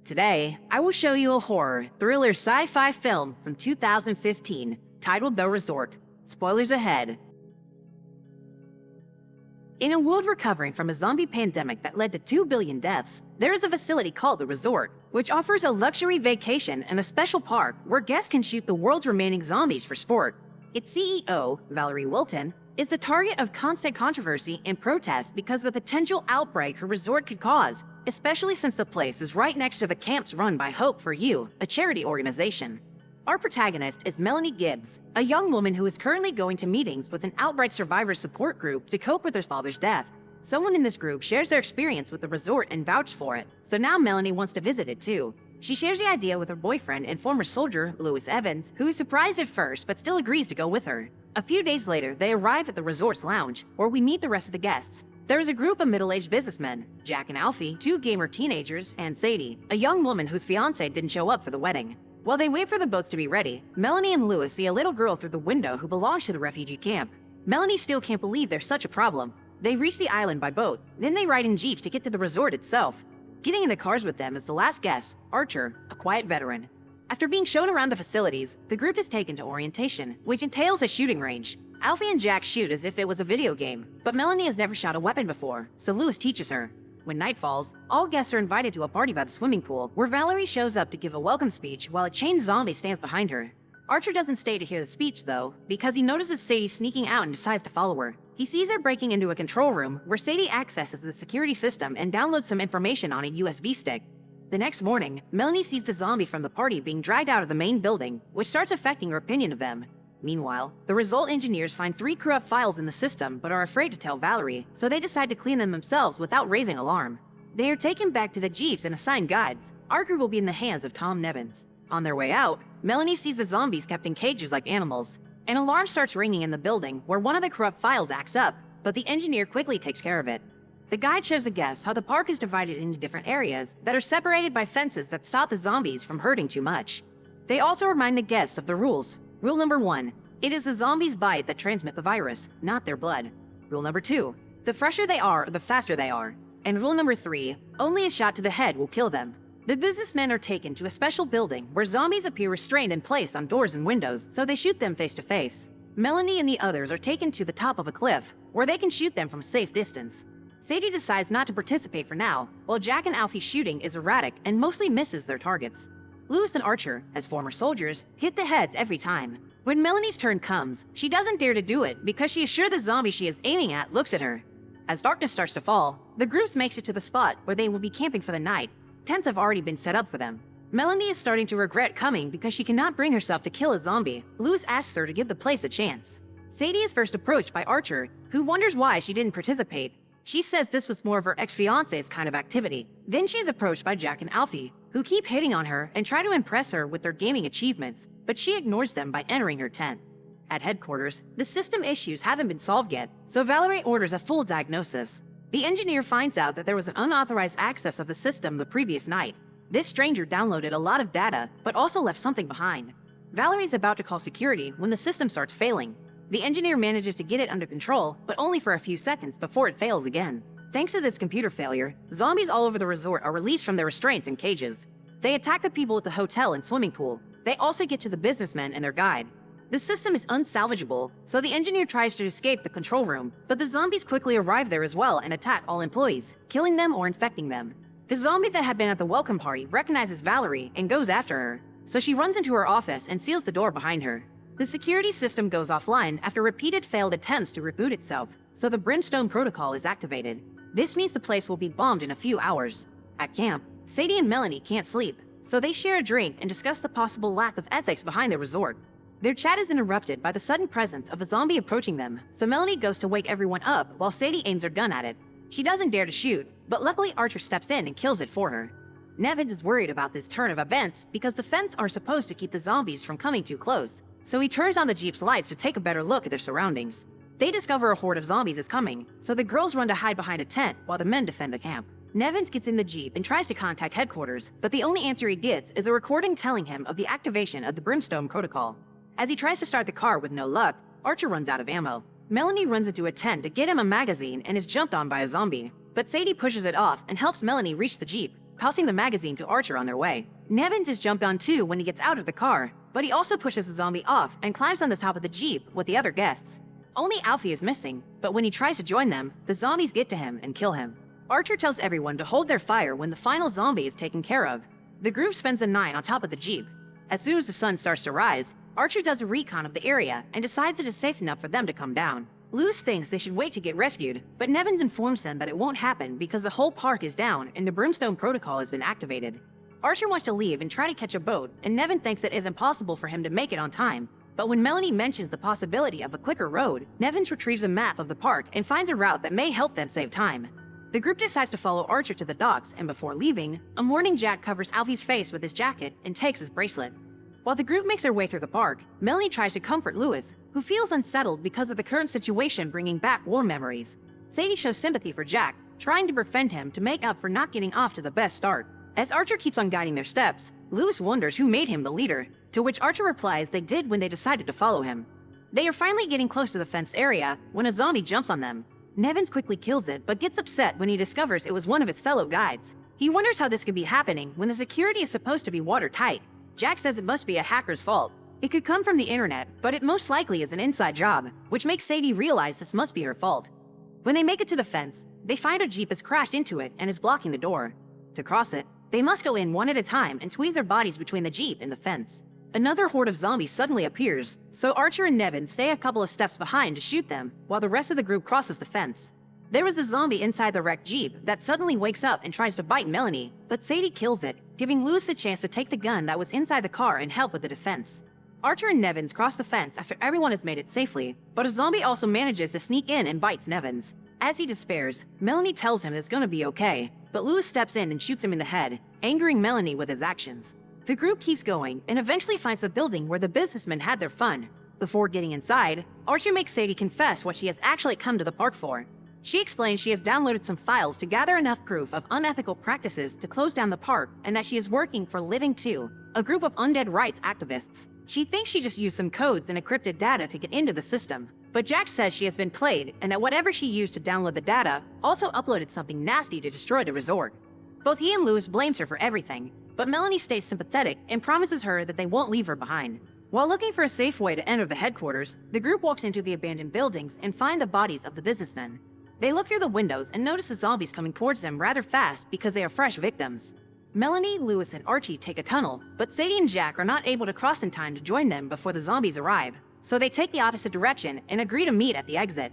Today, I will show you a horror, thriller sci-fi film from 2015 titled The Resort. Spoilers ahead. In a world recovering from a zombie pandemic that led to 2 billion deaths, there is a facility called The Resort, which offers a luxury vacation and a special park where guests can shoot the world's remaining zombies for sport. Its CEO, Valerie Wilton, is the target of constant controversy and protest because of the potential outbreak her resort could cause, especially since the place is right next to the camps run by Hope for You, a charity organization. Our protagonist is Melanie Gibbs, a young woman who is currently going to meetings with an outbreak survivor support group to cope with her father's death. Someone in this group shares their experience with the resort and vouched for it, so now Melanie wants to visit it too. She shares the idea with her boyfriend and former soldier, Lewis Evans, who is surprised at first but still agrees to go with her. A few days later, they arrive at the resort's lounge, where we meet the rest of the guests. There is a group of middle-aged businessmen, Jack and Alfie, two gamer teenagers, and Sadie, a young woman whose fiancé didn't show up for the wedding. While they wait for the boats to be ready, Melanie and Lewis see a little girl through the window who belongs to the refugee camp. Melanie still can't believe there's such a problem. They reach the island by boat, then they ride in jeeps to get to the resort itself. Getting in the cars with them is the last guest, Archer, a quiet veteran. After being shown around the facilities, the group is taken to orientation, which entails a shooting range. Alfie and Jack shoot as if it was a video game, but Melanie has never shot a weapon before, so Lewis teaches her. When night falls, all guests are invited to a party by the swimming pool, where Valerie shows up to give a welcome speech while a chained zombie stands behind her. Archer doesn't stay to hear the speech though, because he notices Sadie sneaking out and decides to follow her. He sees her breaking into a control room where Sadie accesses the security system and downloads some information on a USB stick. The next morning, Melanie sees the zombie from the party being dragged out of the main building, which starts affecting her opinion of them. Meanwhile, the Result engineers find 3 corrupt files in the system but are afraid to tell Valerie, so they decide to clean them themselves without raising alarm. They are taken back to the jeeps and assigned guides. Our group will be in the hands of Tom Nevins. On their way out, Melanie sees the zombies kept in cages like animals. An alarm starts ringing in the building where one of the corrupt files acts up, but the engineer quickly takes care of it. The guide shows the guests how the park is divided into different areas that are separated by fences that stop the zombies from hurting too much. They also remind the guests of the rules. Rule number 1, it is the zombies' bite that transmit the virus, not their blood. Rule number 2, the fresher they are, the faster they are. And rule number 3, only a shot to the head will kill them. The businessmen are taken to a special building where zombies appear restrained in place on doors and windows, so they shoot them face to face. Melanie and the others are taken to the top of a cliff, where they can shoot them from a safe distance. Sadie decides not to participate for now, while Jack and Alfie's shooting is erratic and mostly misses their targets. Lewis and Archer, as former soldiers, hit the heads every time. When Melanie's turn comes, she doesn't dare to do it because she is sure the zombie she is aiming at looks at her. As darkness starts to fall, the group makes it to the spot where they will be camping for the night. Tents have already been set up for them. Melanie is starting to regret coming because she cannot bring herself to kill a zombie. Lewis asks her to give the place a chance. Sadie is first approached by Archer, who wonders why she didn't participate. She says this was more of her ex-fiance's kind of activity. Then she is approached by Jack and Alfie, who keep hitting on her and try to impress her with their gaming achievements, but she ignores them by entering her tent. At headquarters, the system issues haven't been solved yet, so Valerie orders a full diagnosis. The engineer finds out that there was an unauthorized access of the system the previous night. This stranger downloaded a lot of data, but also left something behind. Valerie's about to call security when the system starts failing. The engineer manages to get it under control, but only for a few seconds before it fails again. Thanks to this computer failure, zombies all over the resort are released from their restraints and cages. They attack the people at the hotel and swimming pool. They also get to the businessmen and their guide. The system is unsalvageable, so the engineer tries to escape the control room, but the zombies quickly arrive there as well and attack all employees, killing them or infecting them. The zombie that had been at the welcome party recognizes Valerie and goes after her, so she runs into her office and seals the door behind her. The security system goes offline after repeated failed attempts to reboot itself, so the Brimstone Protocol is activated. This means the place will be bombed in a few hours. At camp, Sadie and Melanie can't sleep, so they share a drink and discuss the possible lack of ethics behind the resort. Their chat is interrupted by the sudden presence of a zombie approaching them, so Melanie goes to wake everyone up while Sadie aims her gun at it. She doesn't dare to shoot, but luckily Archer steps in and kills it for her. Nevins is worried about this turn of events because the fence are supposed to keep the zombies from coming too close, so he turns on the jeep's lights to take a better look at their surroundings. They discover a horde of zombies is coming, so the girls run to hide behind a tent while the men defend the camp. Nevins gets in the jeep and tries to contact headquarters, but the only answer he gets is a recording telling him of the activation of the Brimstone Protocol. As he tries to start the car with no luck, Archer runs out of ammo. Melanie runs into a tent to get him a magazine and is jumped on by a zombie, but Sadie pushes it off and helps Melanie reach the jeep. tossing the magazine to Archer on their way. Nevins is jumped on too when he gets out of the car, but he also pushes the zombie off and climbs on the top of the Jeep with the other guests. Only Alfie is missing, but when he tries to join them, the zombies get to him and kill him. Archer tells everyone to hold their fire when the final zombie is taken care of. The group spends the night on top of the Jeep. As soon as the sun starts to rise, Archer does a recon of the area and decides it is safe enough for them to come down. Luz thinks they should wait to get rescued, but Nevins informs them that it won't happen because the whole park is down and the Brimstone Protocol has been activated. Archer wants to leave and try to catch a boat, and Nevin thinks it is impossible for him to make it on time. But when Melanie mentions the possibility of a quicker road, Nevins retrieves a map of the park and finds a route that may help them save time. The group decides to follow Archer to the docks, and before leaving, a morning Jack covers Alfie's face with his jacket and takes his bracelet. While the group makes their way through the park, Melanie tries to comfort Lewis, who feels unsettled because of the current situation bringing back war memories. Sadie shows sympathy for Jack, trying to befriend him to make up for not getting off to the best start. As Archer keeps on guiding their steps, Lewis wonders who made him the leader, to which Archer replies they did when they decided to follow him. They are finally getting close to the fenced area when a zombie jumps on them. Nevins quickly kills it, but gets upset when he discovers it was one of his fellow guides. He wonders how this could be happening when the security is supposed to be watertight. Jack says it must be a hacker's fault. It could come from the internet, but it most likely is an inside job, which makes Sadie realize this must be her fault. When they make it to the fence, they find a Jeep has crashed into it and is blocking the door. To cross it, they must go in one at a time and squeeze their bodies between the Jeep and the fence. Another horde of zombies suddenly appears, so Archer and Nevin stay a couple of steps behind to shoot them, while the rest of the group crosses the fence. There is a zombie inside the wrecked Jeep that suddenly wakes up and tries to bite Melanie, but Sadie kills it, giving Lewis the chance to take the gun that was inside the car and help with the defense. Archer and Nevins cross the fence after everyone has made it safely, but a zombie also manages to sneak in and bites Nevins. As he despairs, Melanie tells him it's gonna be okay, but Lewis steps in and shoots him in the head, angering Melanie with his actions. The group keeps going and eventually finds the building where the businessmen had their fun. Before getting inside, Archer makes Sadie confess what she has actually come to the park for. She explains she has downloaded some files to gather enough proof of unethical practices to close down the park and that she is working for Living 2, a group of undead rights activists. She thinks she just used some codes and encrypted data to get into the system, but Jack says she has been played and that whatever she used to download the data also uploaded something nasty to destroy the resort. Both he and Lewis blames her for everything, but Melanie stays sympathetic and promises her that they won't leave her behind. While looking for a safe way to enter the headquarters, the group walks into the abandoned buildings and find the bodies of the businessmen. They look through the windows and notice the zombies coming towards them rather fast because they are fresh victims. Melanie, Lewis, and Archie take a tunnel, but Sadie and Jack are not able to cross in time to join them before the zombies arrive, so they take the opposite direction and agree to meet at the exit.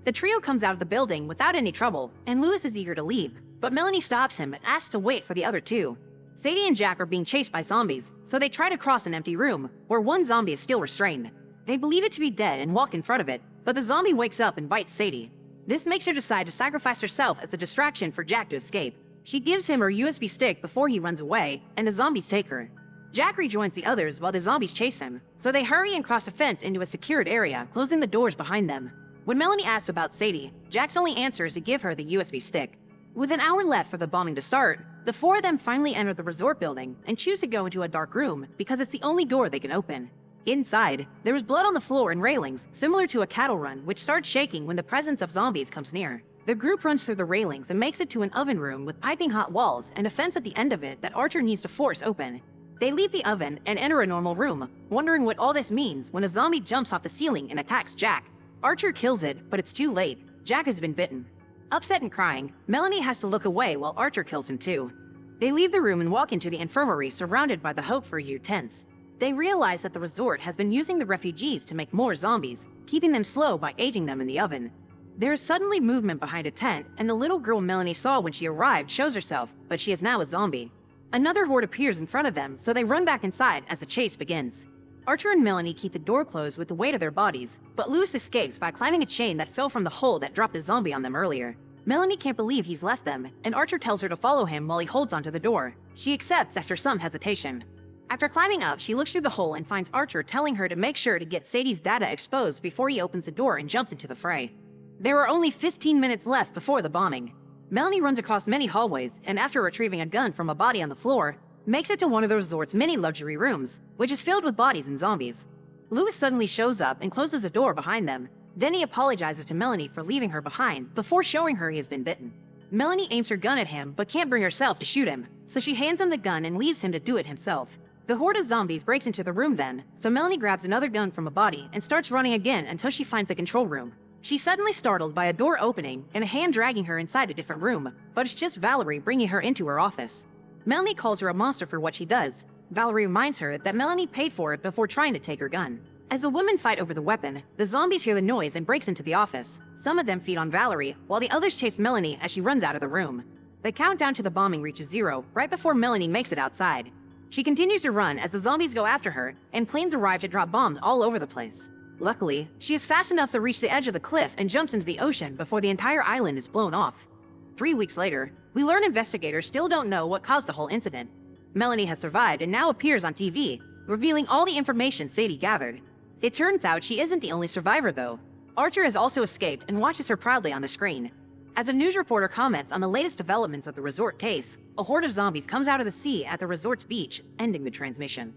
The trio comes out of the building without any trouble, and Lewis is eager to leave, but Melanie stops him and asks to wait for the other two. Sadie and Jack are being chased by zombies, so they try to cross an empty room, where one zombie is still restrained. They believe it to be dead and walk in front of it, but the zombie wakes up and bites Sadie. This makes her decide to sacrifice herself as a distraction for Jack to escape. She gives him her USB stick before he runs away, and the zombies take her. Jack rejoins the others while the zombies chase him, so they hurry and cross a fence into a secured area, closing the doors behind them. When Melanie asks about Sadie, Jack's only answer is to give her the USB stick. With an hour left for the bombing to start, the four of them finally enter the resort building and choose to go into a dark room because it's the only door they can open. Inside, there is blood on the floor and railings, similar to a cattle run, which starts shaking when the presence of zombies comes near. The group runs through the railings and makes it to an oven room with piping hot walls and a fence at the end of it that Archer needs to force open. They leave the oven and enter a normal room, wondering what all this means when a zombie jumps off the ceiling and attacks Jack. Archer kills it, but it's too late. Jack has been bitten. Upset and crying, Melanie has to look away while Archer kills him too. They leave the room and walk into the infirmary surrounded by the Hope for You tents. They realize that the resort has been using the refugees to make more zombies, keeping them slow by aging them in the oven. There is suddenly movement behind a tent, and the little girl Melanie saw when she arrived shows herself, but she is now a zombie. Another horde appears in front of them, so they run back inside as the chase begins. Archer and Melanie keep the door closed with the weight of their bodies, but Lewis escapes by climbing a chain that fell from the hole that dropped a zombie on them earlier. Melanie can't believe he's left them, and Archer tells her to follow him while he holds onto the door. She accepts after some hesitation. After climbing up, she looks through the hole and finds Archer telling her to make sure to get Sadie's data exposed before he opens the door and jumps into the fray. There are only 15 minutes left before the bombing. Melanie runs across many hallways, and after retrieving a gun from a body on the floor, makes it to one of the resort's many luxury rooms, which is filled with bodies and zombies. Lewis suddenly shows up and closes a door behind them. Then he apologizes to Melanie for leaving her behind before showing her he has been bitten. Melanie aims her gun at him but can't bring herself to shoot him, so she hands him the gun and leaves him to do it himself. The horde of zombies breaks into the room then, so Melanie grabs another gun from a body and starts running again until she finds the control room. She's suddenly startled by a door opening and a hand dragging her inside a different room, but it's just Valerie bringing her into her office. Melanie calls her a monster for what she does. Valerie reminds her that Melanie paid for it before trying to take her gun. As the women fight over the weapon, the zombies hear the noise and breaks into the office. Some of them feed on Valerie, while the others chase Melanie as she runs out of the room. The countdown to the bombing reaches 0 right before Melanie makes it outside. She continues to run as the zombies go after her, and planes arrive to drop bombs all over the place. Luckily, she is fast enough to reach the edge of the cliff and jumps into the ocean before the entire island is blown off. 3 weeks later, we learn investigators still don't know what caused the whole incident. Melanie has survived and now appears on TV, revealing all the information Sadie gathered. It turns out she isn't the only survivor though. Archer has also escaped and watches her proudly on the screen. As a news reporter comments on the latest developments of the Resort case, a horde of zombies comes out of the sea at the Resort's beach, ending the transmission.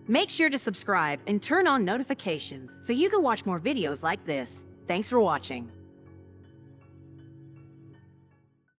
Make sure to subscribe and turn on notifications so you can watch more videos like this. Thanks for watching.